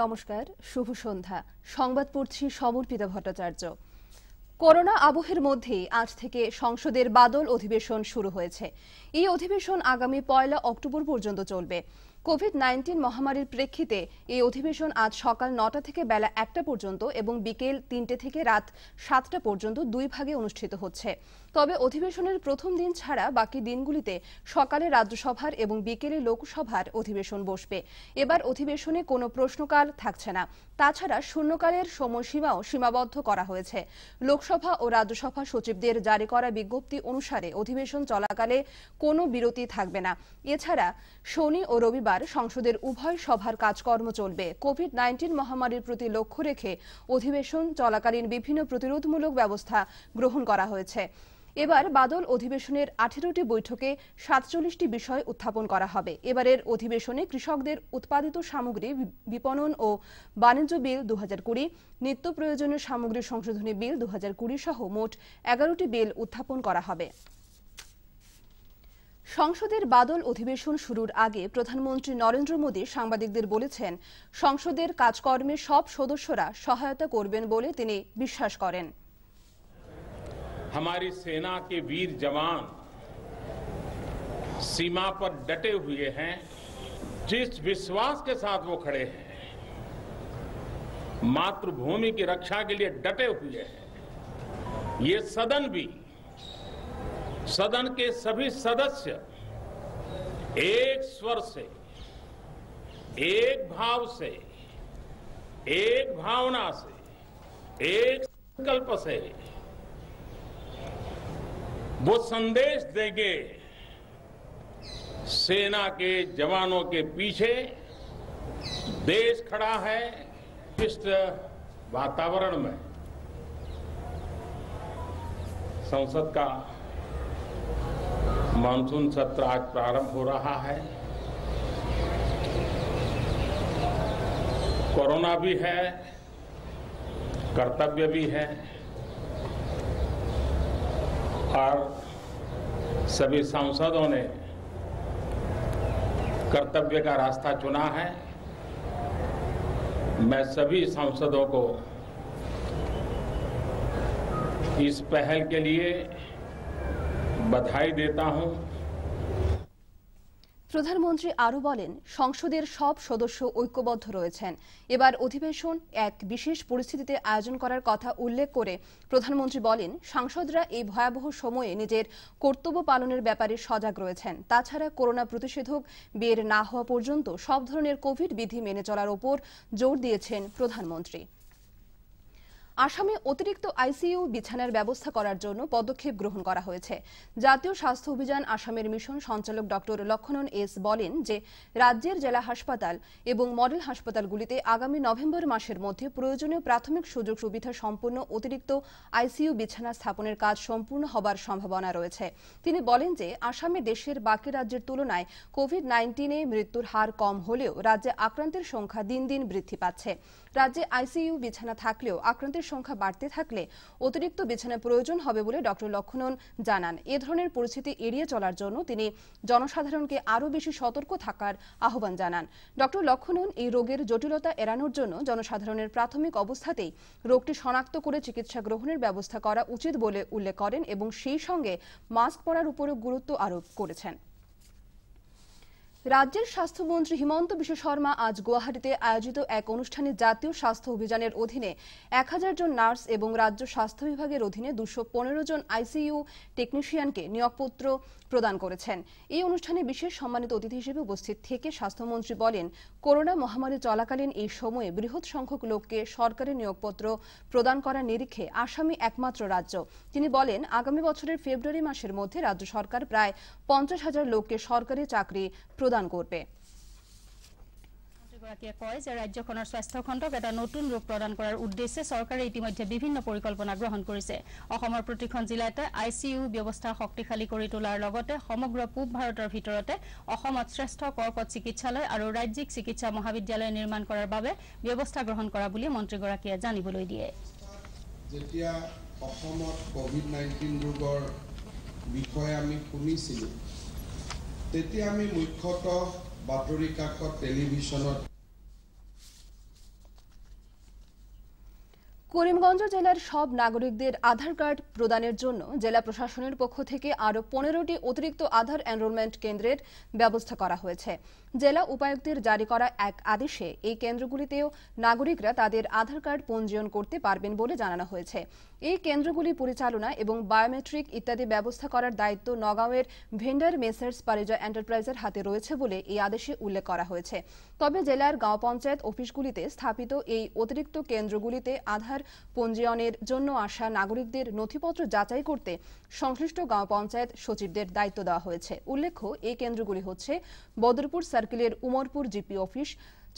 নমস্কার, শুভ সন্ধ্যা। সংবাদ পড়ছি সমর্পিতা ভট্টাচার্য। করোনা আবহের মধ্যেই আজ থেকে সংসদের বাদল অধিবেশন শুরু হয়েছে। এই অধিবেশন আগামী 1 অক্টোবর পর্যন্ত চলবে। কোভিড-19 মহামারীর প্রেক্ষিতে এই অধিবেশন আজ সকাল 9টা থেকে বেলা 1টা পর্যন্ত এবং বিকেল 3টে থেকে রাত 7টা পর্যন্ত দুই ভাগে অনুষ্ঠিত হচ্ছে। তবে অধিবেশনের প্রথম দিন ছাড়া বাকি দিনগুলিতে সকালে রাজ্যসভার এবং বিকেলে লোকসভার অধিবেশন বসবে। এবার অধিবেশনে কোনো প্রশ্নকাল থাকছে না। তাছাড়া শূন্যকালের সময়সীমাও সীমাবদ্ধ করা হয়েছে। লোকসভা ও রাজ্যসভা সচিবদের জারি করা বিজ্ঞপ্তি অনুসারে অধিবেশন চলাকালে কোনো বিরতি থাকবে না। এছাড়া শনি ও রবিবার সংসদের উভয় সভার কাজকর্ম চলবে। কোভিড-19 মহামারীর প্রতি লক্ষ্য রেখে অধিবেশন চলাকালীন বিভিন্ন প্রতিরোধমূলক ব্যবস্থা গ্রহণ করা হয়েছে। এবার বাদল অধিবেশনের 18টি বৈঠকে 47টি বিষয় উত্থাপন করা হবে। এবারের অধিবেশনে কৃষকদের উৎপাদিত সামগ্রী বিপণন ও বাণিজ্য বিল 2020, নিত্য প্রয়োজনীয় সামগ্রী সংশোধনী বিল 2020 সহ মোট 11টি বিল উত্থাপন করা হবে। সংসদের বাদল অধিবেশন শুরুর আগে প্রধানমন্ত্রী নরেন্দ্র মোদী সাংবাদিকদের বলেছেন, সংসদের কাজকর্মে সব সদস্যরা সহায়তা করবেন বলে তিনি বিশ্বাস করেন। हमारी सेना के वीर जवान सीमा पर डटे हुए हैं। जिस विश्वास के साथ वो खड़े हैं, मातृभूमि की रक्षा के लिए डटे हुए हैं, ये सदन भी, सदन के सभी सदस्य एक स्वर से, एक भाव से, एक भावना से, एक संकल्प से वो संदेश देंगे। सेना के जवानों के पीछे देश खड़ा है। इस वातावरण में संसद का मानसून सत्र आज प्रारंभ हो रहा है। कोरोना भी है, कर्तव्य भी है और सभी सांसदों ने कर्तव्य का रास्ता चुना है। मैं सभी सांसदों को इस पहल के लिए बधाई देता हूं। প্রধানমন্ত্রী আরও বলেন, সংসদের সব সদস্য ঐক্যবদ্ধ রয়েছেন। এবার অধিবেশন এক বিশেষ পরিস্থিতিতে আয়োজন করার কথা উল্লেখ করে প্রধানমন্ত্রী বলেন, সাংসদরা এই ভয়াবহ সময়ে নিজের কর্তব্য পালনের ব্যাপারে সজাগ রয়েছেন। তাছাড়া করোনা প্রতিষেধক বের না হওয়া পর্যন্ত সব ধরনের কোভিড বিধি মেনে চলার ওপর জোর দিয়েছেন প্রধানমন্ত্রী। আসামে অতিরিক্ত আইসিইউ বিছানার ব্যবস্থা করার জন্য পদক্ষেপ গ্রহণ করা হয়েছে। জাতীয় স্বাস্থ্য অভিযান আসামের মিশন সঞ্চালক ডক্টর লক্ষণন এস বলেন যে রাজ্যের জেলা হাসপাতাল এবং মডেল হাসপাতালগুলিতে আগামী নভেম্বর মাসের মধ্যে প্রয়োজনীয় প্রাথমিক সুযোগ সুবিধা সম্পন্ন অতিরিক্ত আইসিইউ বিছানা স্থাপনের কাজ সম্পূর্ণ হবার সম্ভাবনা রয়েছে। তিনি বলেন যে আসামে দেশের বাকি রাজ্যের তুলনায় কোভিড-19 মৃত্যুর হার কম হলেও রাজ্যে আক্রান্তের সংখ্যা দিন দিন বৃদ্ধি পাচ্ছে। রাজ্যে আইসিইউ বিছানা থাকলেও আক্রান্তের সংখ্যা বাড়তে থাকলে অতিরিক্ত বিছানা প্রয়োজন হবে বলে ডক্টর লক্ষণন জানান। এ ধরনের পরিস্থিতি এড়িয়ে চলার জন্য তিনি জনসাধারণকে আরও বেশি সতর্ক থাকার আহ্বান জানান। ডক্টর লক্ষণন এই রোগের জটিলতা এড়ানোর জন্য জনসাধারণের প্রাথমিক অবস্থাতেই রোগটি শনাক্ত করে চিকিৎসা গ্রহণের ব্যবস্থা করা উচিত বলে উল্লেখ করেন এবং সেই সঙ্গে মাস্ক পরার উপরও গুরুত্ব আরোপ করেছেন। রাজ্যের স্বাস্থ্যমন্ত্রী হিমন্ত বিশ্ব শর্মা আজ গুয়াহাটিতে আয়োজিত এক অনুষ্ঠানে জাতীয় স্বাস্থ্য অভিযানের অধীনে 1000 জন নার্স এবং রাজ্য স্বাস্থ্য বিভাগের অধীনে 215 জন আইসিইউ টেকনিশিয়ানকে নিয়োগপত্র প্রদান করেছেন। এই অনুষ্ঠানে বিশেষ সম্মানিত অতিথি হিসেবে উপস্থিত থেকে স্বাস্থ্যমন্ত্রী বলেন, করোনা মহামারী চলাকালীন এই সময়ে বৃহৎ সংখ্যক লোককে সরকারি নিয়োগপত্র প্রদান করার নিরিখে আসামই একমাত্র রাজ্য। তিনি বলেন, আগামী বছরের ফেব্রুয়ারি মাসের মধ্যে রাজ্য সরকার প্রায় 50,000 লোককে সরকারি চাকরি প্রদান করবে। কয় যে রাজ্যখনৰ স্বাস্থ্য খণ্ডক এটা নতুন ৰূপ প্ৰদান কৰাৰ উদ্দেশ্যে চৰকাৰে ইতিমধ্যে বিভিন্ন পৰিকল্পনা গ্ৰহণ কৰিছে। অসমৰ প্ৰতিখন জিলাতে আইচিইউ ব্যৱস্থা শক্তিশালী কৰি তোলাৰ লগতে সমগ্ৰ পূব ভাৰতৰ ভিতৰতে অসমত শ্ৰেষ্ঠ কৰ্কট চিকিৎসালয় আৰু ৰাজ্যিক চিকিৎসা মহাবিদ্যালয় নিৰ্মাণ কৰাৰ বাবে ব্যৱস্থা গ্ৰহণ কৰা বুলি মন্ত্ৰীগৰাকীয়ে জানিবলৈ দিয়ে। যেতিয়া অসমত কোভিড-19 ৰোগৰ বিষয়ে আমি শুনিছিলোঁ, তেতিয়া আমি মুখ্যতঃ বাতৰি কাকত টেলিভিছনত করিমগঞ্জ জেলার সব নাগরিকদের আধার কার্ড প্রদানের জন্য জেলা প্রশাসনের পক্ষ থেকে আরও 15টি অতিরিক্ত আধার এনরোলমেন্ট কেন্দ্রের ব্যবস্থা করা হয়েছে। জেলা উপায়ুক্তের জারি করা এক আদেশে এই কেন্দ্রগুলিতেও নাগরিকরা তাদের আধার কার্ড পঞ্জীয়ন করতে পারবেন বলে জানানো হয়েছে। এই কেন্দ্রগুলি পরিচালনা এবং বায়োমেট্রিক ইত্যাদি ব্যবস্থা করার দায়িত্ব নগাঁওয়ের ভেন্ডার মেসার্স পারিজা এন্টারপ্রাইজের হাতে রয়েছে বলে এই আদেশে উল্লেখ করা হয়েছে। তবে জেলার গাঁও পঞ্চায়েত অফিসগুলিতে স্থাপিত এই অতিরিক্ত কেন্দ্রগুলিতে আধার পঞ্জীয়নের জন্য আসা নাগরিকদের নথিপত্র যাচাই করতে সংশ্লিষ্ট গাঁও পঞ্চায়েত সচিবদের দায়িত্ব দেওয়া হয়েছে। উল্লেখ্য, এই কেন্দ্রগুলি হচ্ছে বদরপুর সার্কেলের Umarpur GP office,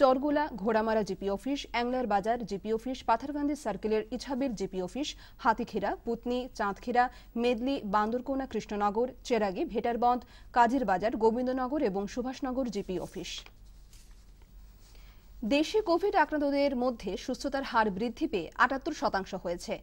Chargola Ghoramara GP office, Anglar Bazar GP office, Patharkandi সার্কেলের ইছাবির জিপি অফিস, হাতিখিরা, পুতনি, চাঁদখিরা, মেদলি, বান্দরকোনা, কৃষ্ণনগর, চেরাগি, ভেটারবন্দ, কাজির বাজার, গোবিন্দনগর এবং সুভাষনগর জিপি অফিস। দেশে কোভিড আক্রান্তদের মধ্যে সুস্থতার হার বৃদ্ধি পেয়ে ৭৮% হয়েছে।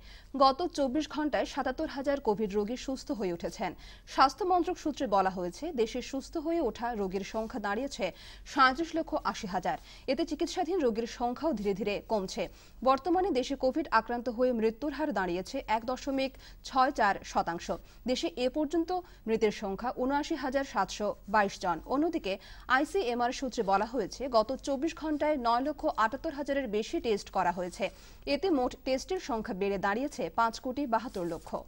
গত 24 ঘন্টায় ৭৭,০০০ কোভিড রোগী সুস্থ হয়ে উঠেছেন। স্বাস্থ্য মন্ত্রক সূত্রে বলা হয়েছে, দেশে সুস্থ হয়ে ওঠা রোগীর সংখ্যা দাঁড়িয়েছে ৩৭,৮০,০০০। এতে চিকিৎসাধীন রোগীর সংখ্যাও ধীরে ধীরে কমছে। বর্তমানে দেশে কোভিড আক্রান্ত হয়ে মৃত্যুর হার দাঁড়িয়েছে ১.৬৪%। দেশে এ পর্যন্ত মৃতের সংখ্যা ৭৯,৭২২ জন। অন্যদিকে আইসিএমআর সূত্রে বলা হয়েছে, গত 24 ঘন্টায় ৯,৭৮,০০০-এর বেশি টেস্ট করা হয়েছে। এতে মোট টেস্টের সংখ্যা বেড়ে দাঁড়িয়েছে ৫,৭২,০০,০০০।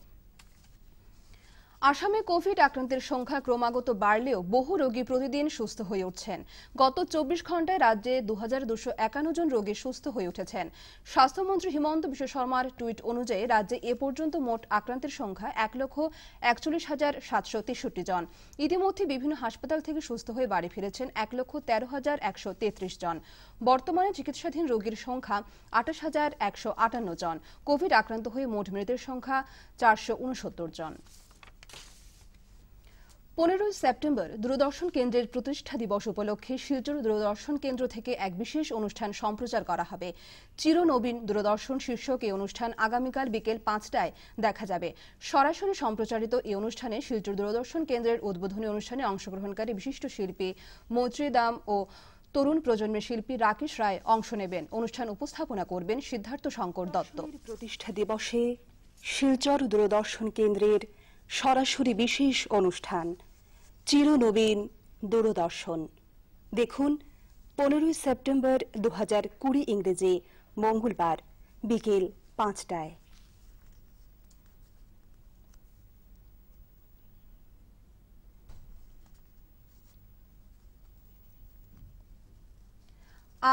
আসামে কোভিড আক্রান্তের সংখ্যা ক্রমাগত বাড়লেও বহু রোগী প্রতিদিন সুস্থ হয়ে উঠছেন। গত 24 ঘন্টায় রাজ্যে ২,২৫১ জন রোগী সুস্থ হয়ে উঠেছেন। স্বাস্থ্যমন্ত্রী হিমন্ত বিশ্ব শর্মার টুইট অনুযায়ী রাজ্যে এ পর্যন্ত মোট আক্রান্তের সংখ্যা ১,৪১,৭৬৩ জন। ইতিমধ্যে বিভিন্ন হাসপাতাল থেকে সুস্থ হয়ে বাড়ি ফিরেছেন ১,১৩,১৩৩ জন। বর্তমানে চিকিৎসাধীন রোগীর সংখ্যা ২৮,১৫৮ জন। কোভিড আক্রান্ত হয়ে মোট মৃতের সংখ্যা ৪৬৯ জন। 15 সেপ্টেম্বর দূরদর্শন কেন্দ্রের প্রতিষ্ঠা দিবস উপলক্ষে শিলচর দূরদর্শন কেন্দ্র থেকে এক বিশেষ অনুষ্ঠান সম্প্রচার করা হবে। চিরনবীন দূরদর্শন শীর্ষক এই অনুষ্ঠান আগামীকাল বিকেল ৫টায় দেখা যাবে। সরাসরি সম্প্রচারিত এই অনুষ্ঠানে শিলচর দূরদর্শন কেন্দ্রের উদ্বোধনী অনুষ্ঠানে অংশগ্রহণকারী বিশিষ্ট শিল্পী মৈত্রী দাম ও তরুণ প্রজন্মের শিল্পী রাকেশ রায় অংশ নেবেন। অনুষ্ঠান উপস্থাপনা করবেন সিদ্ধার্থ শঙ্কর দত্ত। প্রতিষ্ঠা দিবসে শিলচর দূরদর্শন কেন্দ্রের সরাসরি বিশেষ অনুষ্ঠান চিরনবীন দূরদর্শন। দেখুন 15 সেপ্টেম্বর 2020 ইংরেজি মঙ্গলবার বিকেল 5টায়।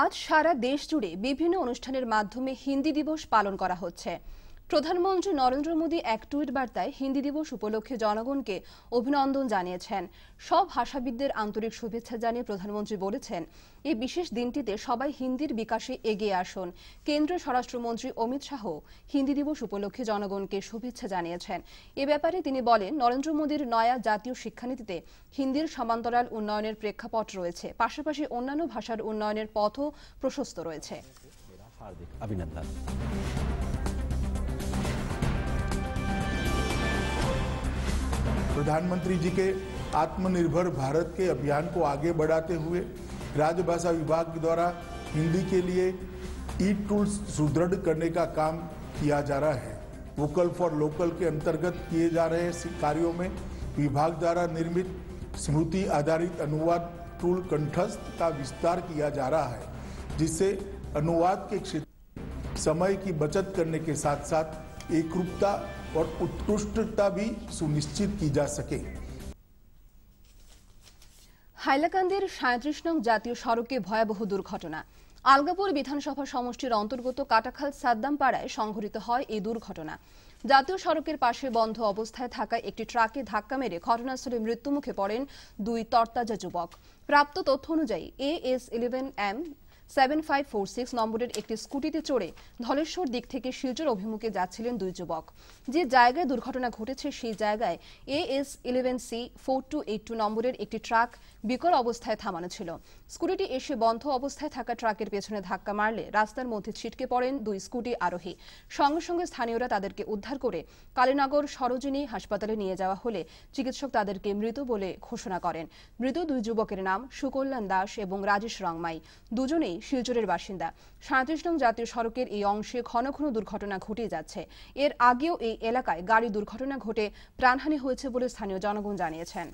আজ সারা দেশ জুড়ে বিভিন্ন অনুষ্ঠানের মাধ্যমে হিন্দি দিবস পালন করা হচ্ছে। প্রধানমন্ত্রী নরেন্দ্র মোদী এক টুইট বার্তায় হিন্দি দিবস উপলক্ষে জনগণকে অভিনন্দন জানিয়েছেন। সব ভাষাবিদদের আন্তরিক শুভেচ্ছা জানিয়ে প্রধানমন্ত্রী বলেছেন, এই বিশেষ দিনটিতে সবাই হিন্দির বিকাশে এগিয়ে আসুন। কেন্দ্রীয় স্বরাষ্ট্রমন্ত্রী অমিত শাহ হিন্দি দিবস উপলক্ষে জনগণকে শুভেচ্ছা জানিয়েছেন। এ ব্যাপারে তিনি বলেন, নরেন্দ্র মোদীর নয়া জাতীয় শিক্ষানীতিতে হিন্দির সমান্তরাল উন্নয়নের প্রেক্ষাপট রয়েছে, পাশাপাশি অন্যান্য ভাষার উন্নয়নের পথও প্রশস্ত রয়েছে। प्रधानमंत्री जी के आत्मनिर्भर भारत के अभियान को आगे बढ़ाते हुए राजभाषा विभाग द्वारा हिंदी के लिए ई टूल्स सुदृढ़ करने का काम किया जा रहा है। वोकल फॉर लोकल के अंतर्गत किए जा रहे कार्यों में विभाग द्वारा निर्मित स्मृति आधारित अनुवाद टूल कंठस्थ का विस्तार किया जा रहा है, जिससे अनुवाद के क्षेत्र समय की बचत करने के साथ साथ एकरूपता और उत्कृष्टता भी सुनिश्चित की जा सके। হাইলাকান্দির ৩৭ নং জাতীয় সড়কে ভয়াবহ দুর্ঘটনা। আলগাপুর বিধানসভা সমষ্টির অন্তর্গত কাটাখাল সাদ্দামপাড়ায় সংঘটিত হয় এই দুর্ঘটনা। জাতীয় সড়কের পাশে বন্ধ অবস্থায় থাকা একটি ট্রাকে ধাক্কা মেরে ঘটনাস্থলে মৃত্যুমুখে পড়েন দুই তরতাজা যুবক। প্রাপ্ত তথ্য অনুযায়ী AS11M 7546 নম্বরের একটি স্কুটিতে চড়ে ধলেশ্বর দিক থেকে শিলচর অভিমুখে যাচ্ছিলেন দুই যুবক। যে জায়গায় দুর্ঘটনা ঘটেছে সেই জায়গায় AS11C 4282 নম্বরের একটি ট্রাক বিকল অবস্থায় থামানো ছিল। স্কুটিটি এসে বন্ধ অবস্থায় থাকা ট্রাকের পেছনে ধাক্কা মারলে রাস্তার মধ্যে ছিটকে পড়েন দুই স্কুটি আরোহী। সঙ্গে সঙ্গে স্থানীয়রা তাদেরকে উদ্ধার করে কালীনগর সরোজিনী হাসপাতালে নিয়ে যাওয়া হলে চিকিৎসক তাদেরকে মৃত বলে ঘোষণা করেন। মৃত দুই যুবকের নাম সুকল্যাণ দাস এবং রাজেশ রংমাই। দুজনেই শিলচরের বাসিন্দা। 37 নং জাতীয় সড়কের এই অংশে ঘন ঘন দুর্ঘটনা ঘটে যাচ্ছে। এর আগেও এই এলাকায় গাড়ি দুর্ঘটনা ঘটে প্রাণহানি হয়েছে বলে স্থানীয় জনগণ জানিয়েছেন।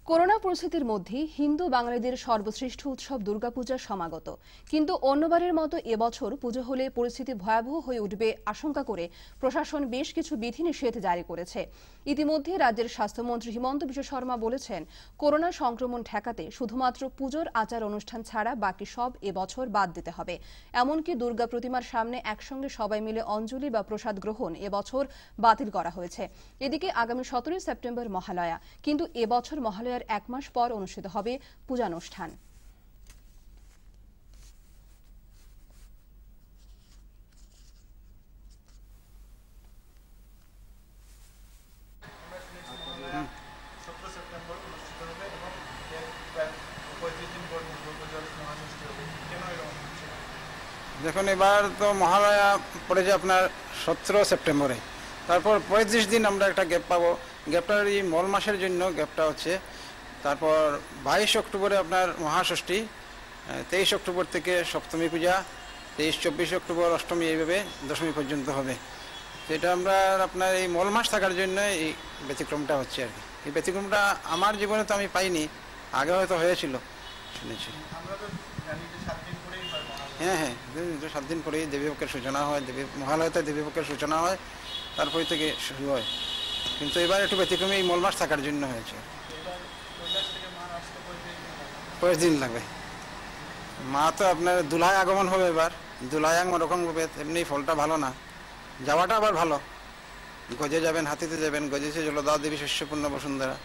করোনা পরিস্থিতির মধ্যে হিন্দু বাঙালিদের সর্বশ্রেষ্ঠ উৎসব দুর্গাপূজা সমাগত, কিন্তু অন্যবারের মতো এবছর পুজো হলে পরিস্থিতি ভয়াবহ হয়ে উঠবে আশঙ্কা করে প্রশাসন বেশ কিছু বিধিনিষেধ জারি করেছে। ইতিমধ্যে রাজ্যের স্বাস্থ্যমন্ত্রী হিমন্ত বিশ্ব শর্মা বলেছেন, করোনা সংক্রমণ ঠেকাতে শুধুমাত্র পুজোর আচার অনুষ্ঠান ছাড়া বাকি সব এবছর বাদ দিতে হবে। এমনকি দুর্গা প্রতিমার সামনে একসঙ্গে সবাই মিলে অঞ্জলি বা প্রসাদ গ্রহণ এবছর বাতিল করা হয়েছে। এদিকে আগামী 17 সেপ্টেম্বর মহালয়া, কিন্তু এবছর মহালয়ার 1 মাস পর অনুষ্ঠিত হবে পূজানুষ্ঠান। দেখুন, এবার তো মহালয়া পড়েছে আপনার 17 সেপ্টেম্বরে, তারপর 35 দিন আমরা একটা গ্যাপ পাবো। গ্যাপটার এই মল মাসের জন্য গ্যাপটা হচ্ছে। তারপর 22 অক্টোবরে আপনার মহাষষ্ঠী, 23 অক্টোবর থেকে সপ্তমী পূজা, 23-24 অক্টোবর অষ্টমী, এইভাবে দশমী পর্যন্ত হবে। সেটা আমরা আপনার এই মল মাস থাকার জন্য এই ব্যতিক্রমটা হচ্ছে আর কি। এই ব্যতিক্রমটা আমার জীবনে তো আমি পাইনি, আগে হয়তো হয়েছিল শুনেছি। হ্যাঁ, 7 দিন পরেই দেবীপক্ষের সূচনা হয়, মহালয়াতে দেবীপক্ষের সূচনা হয়, তারপরে থেকে শুরু হয়। কিন্তু এবার একটু ব্যতিক্রমে এই মল মাস থাকার জন্য হয়েছে। 5 দিন লাগবে। মা তো আপনার দুলায় আগমন হবে, এবার দুলায় ওরকম হবে, এমনি ফলটা ভালো না, যাওয়াটা আবার ভালো। গজে যাবেন, হাতিতে যাবেন, গজেছে জলদা দেবী শস্যপূর্ণ বসুন্ধরা।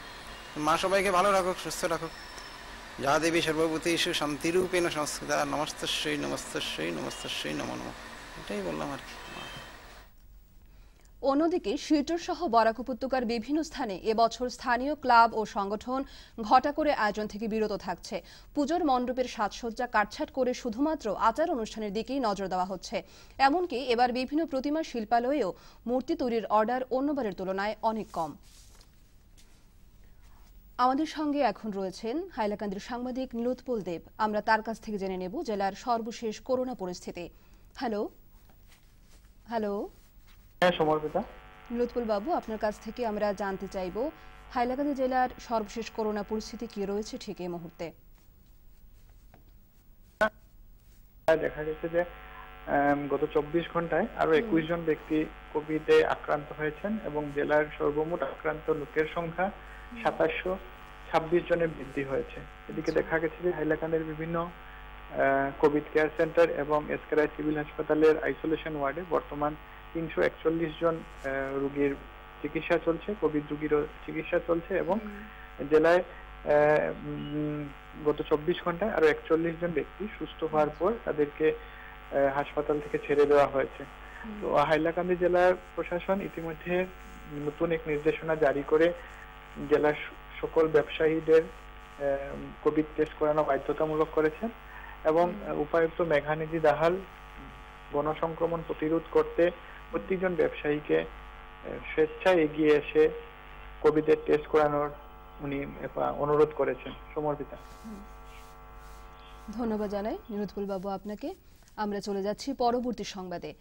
মা সবাইকে ভালো রাখুক, সুস্থ রাখুক। যা দেবী সর্বভূতেষু শান্তিরূপেণ সংস্থিতা, নমস্তস্যৈ নমস্তস্যৈ নমস্তস্যৈ নমো নমঃ। এটাই বললাম আর কি। অন্যদিকে শিলচর সহ বরাক উপত্যকার বিভিন্ন স্থানে এবছর স্থানীয় ক্লাব ও সংগঠন ঘটা করে আয়োজন থেকে বিরত থাকছে। পুজোর মণ্ডপের সাজসজ্জা কাটছাট করে শুধুমাত্র আচার অনুষ্ঠানের দিকেই নজর দেওয়া হচ্ছে। এমনকি এবার বিভিন্ন প্রতিমা শিল্পালয়েও মূর্তি তৈরির অর্ডার অন্যবারের তুলনায় অনেক কম। আমাদের সঙ্গে এখন রয়েছেন হাইলাকান্দির সাংবাদিক নীলোৎপল দেব। আমরা তার কাছ থেকে জেনে নেব জেলার সর্বশেষ করোনা পরিস্থিতি। হ্যালো। সমর্পিতা। নীলোৎপল বাবু, আপনার কাছ থেকে আমরা জানতে চাইব হাইলাকান্দি জেলার সর্বশেষ করোনা পরিস্থিতি কি রয়েছে ঠিক এই মুহূর্তে। দেখা গেছে যে গত 24 ঘন্টায় আরো 21 জন ব্যক্তি কোভিডে আক্রান্ত হয়েছেন এবং জেলার সর্বমোট আক্রান্ত লোকের সংখ্যা 2726 জনে বৃদ্ধি হয়েছে। এদিকে দেখা গেছে যে হাইলাকান্দির বিভিন্ন কোভিড কেয়ার সেন্টার এবং এসকেআই সিভিল হাসপাতালের আইসোলেশন ওয়ার্ডে বর্তমান 341 জন রোগীর চিকিৎসা চলছে, কোভিড রোগীরও চিকিৎসা চলছে এবং জেলায় গত 24 ঘন্টায় আরো 41 জন ব্যক্তি সুস্থ হওয়ার পর তাদেরকে হাসপাতাল থেকে ছেড়ে দেওয়া হয়েছে। তো হাইলাকান্দি জেলার প্রশাসন ইতিমধ্যে নতুন এক নির্দেশনা জারি করে জেলার সকল ব্যবসায়ীদের কোভিড টেস্ট করানো বাধ্যতামূলক করেছেন এবং উপায়ুক্ত মেঘানিধি দাহাল গণসংক্রমণ প্রতিরোধ করতে প্রত্যেকজন ব্যবসায়ীকে স্বেচ্ছায় এগিয়ে এসে কোভিডের টেস্ট করানোর উনি অনুরোধ করেছেন। সমর্পিতা। ধন্যবাদ জানাই নীলোৎপল বাবু আপনাকে। আমরা চলে যাচ্ছি পরবর্তী সংবাদে।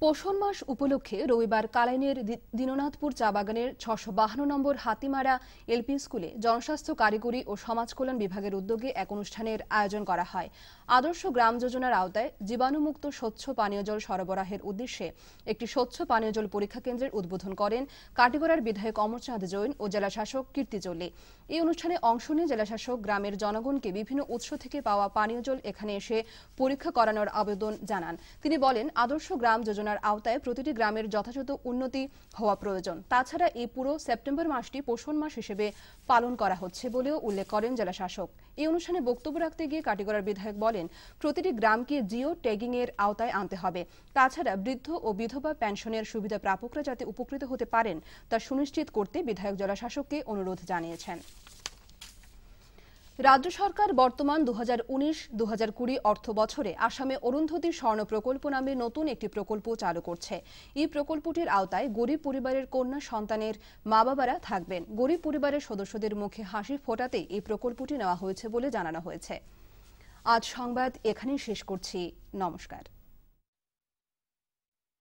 পোষণ মাস উপলক্ষে রবিবার কালাইনের দীননাথপুর চা বাগানের 652 নম্বর হাতিমারা এলপি স্কুলে জনস্বাস্থ্য কারিগরি ও সমাজ কল্যাণ বিভাগের উদ্যোগে এক অনুষ্ঠানের আয়োজন করা হয়। আদর্শ গ্রাম যোজনার আওতায় জীবাণুমুক্ত স্বচ্ছ পানীয় জল সরবরাহের উদ্দেশ্যে একটি স্বচ্ছ পানীয় জল পরীক্ষা কেন্দ্রের উদ্বোধন করেন কাটিগড়ার বিধায়ক অমরচাঁদ জৈন ও জেলাশাসক কীর্তি চল্লী। এই অনুষ্ঠানে অংশ নিয়ে জেলাশাসক গ্রামের জনগণকে বিভিন্ন উৎস থেকে পাওয়া পানীয় জল এখানে এসে পরীক্ষা করানোর আবেদন জানান। তিনি বলেন, আদর্শ গ্রাম যোজনার আওতায় প্রতিটি গ্রামের যথাযথ উন্নতি হওয়া প্রয়োজন। তাছাড়া এই পুরো সেপ্টেম্বর মাসটি পোষণ মাস হিসেবে পালন করা হচ্ছে বলেও উল্লেখ করেন জেলাশাসক। এই অনুষ্ঠানে বক্তব্য রাখতে গিয়ে কাটিগড়ার বিধায়ক বলেন, প্রতিটি গ্রামকে জিও ট্যাগিং এর আওতায় আনতে হবে। তাছাড়া বৃদ্ধ ও বিধবা পেনশনের সুবিধা প্রাপকরা যাতে উপকৃত হতে পারেন তা সুনিশ্চিত করতে বিধায়ক জেলাশাসককে অনুরোধ জানিয়েছেন। রাজ্য সরকার বর্তমান 2019-2020 অর্থ বছরে আসামে অরুন্ধতী স্বর্ণ প্রকল্প নামে নতুন একটি প্রকল্প চালু করছে। এই প্রকল্পটির আওতায় গরিব পরিবারের কন্যা সন্তানের মা বাবারা থাকবেন। গরিব পরিবারের সদস্যদের মুখে হাসি ফোটাতে এই প্রকল্পটি নেওয়া হয়েছে বলে জানানো হয়েছে। আজ সংবাদ এখানেই শেষ করছি। নমস্কার।